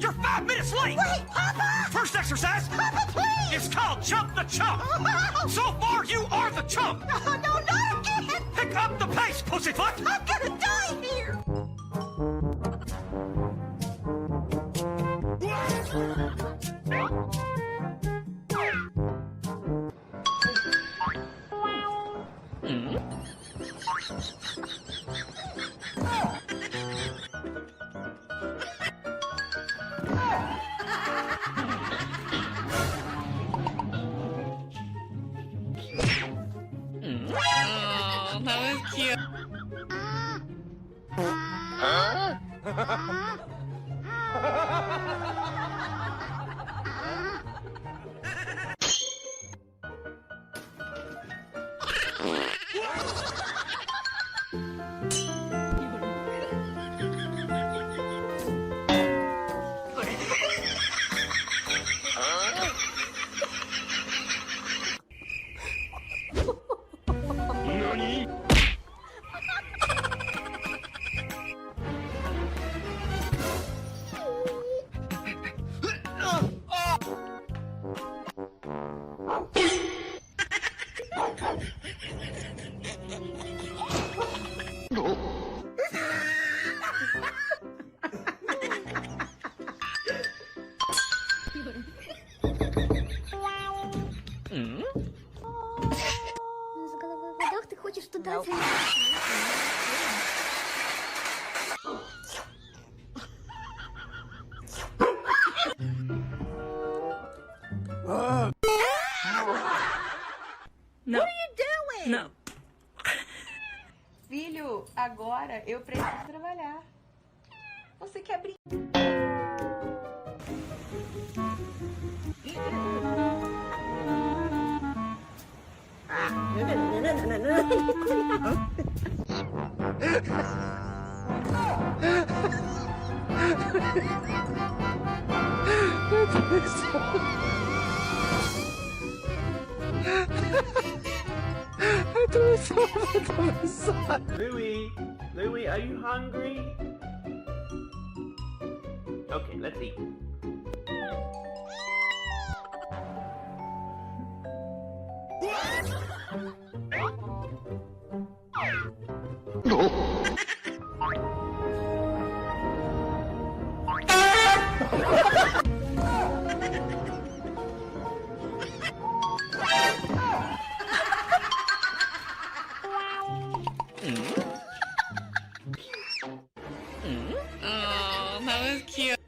You're 5 minutes late! Wait, Papa! First exercise! Papa, please! It's called Jump the Chump! So far, you are the chump! No, not again! Pick up the pace, pussyfoot! I'm gonna die here! Oh, that was cute. С головой в водах ты хочешь туда залезть? Não. Doing? Não. Filho, agora eu preciso trabalhar. Você quer brincar? Louie, are you hungry? Okay, let's eat. Oh, that was cute.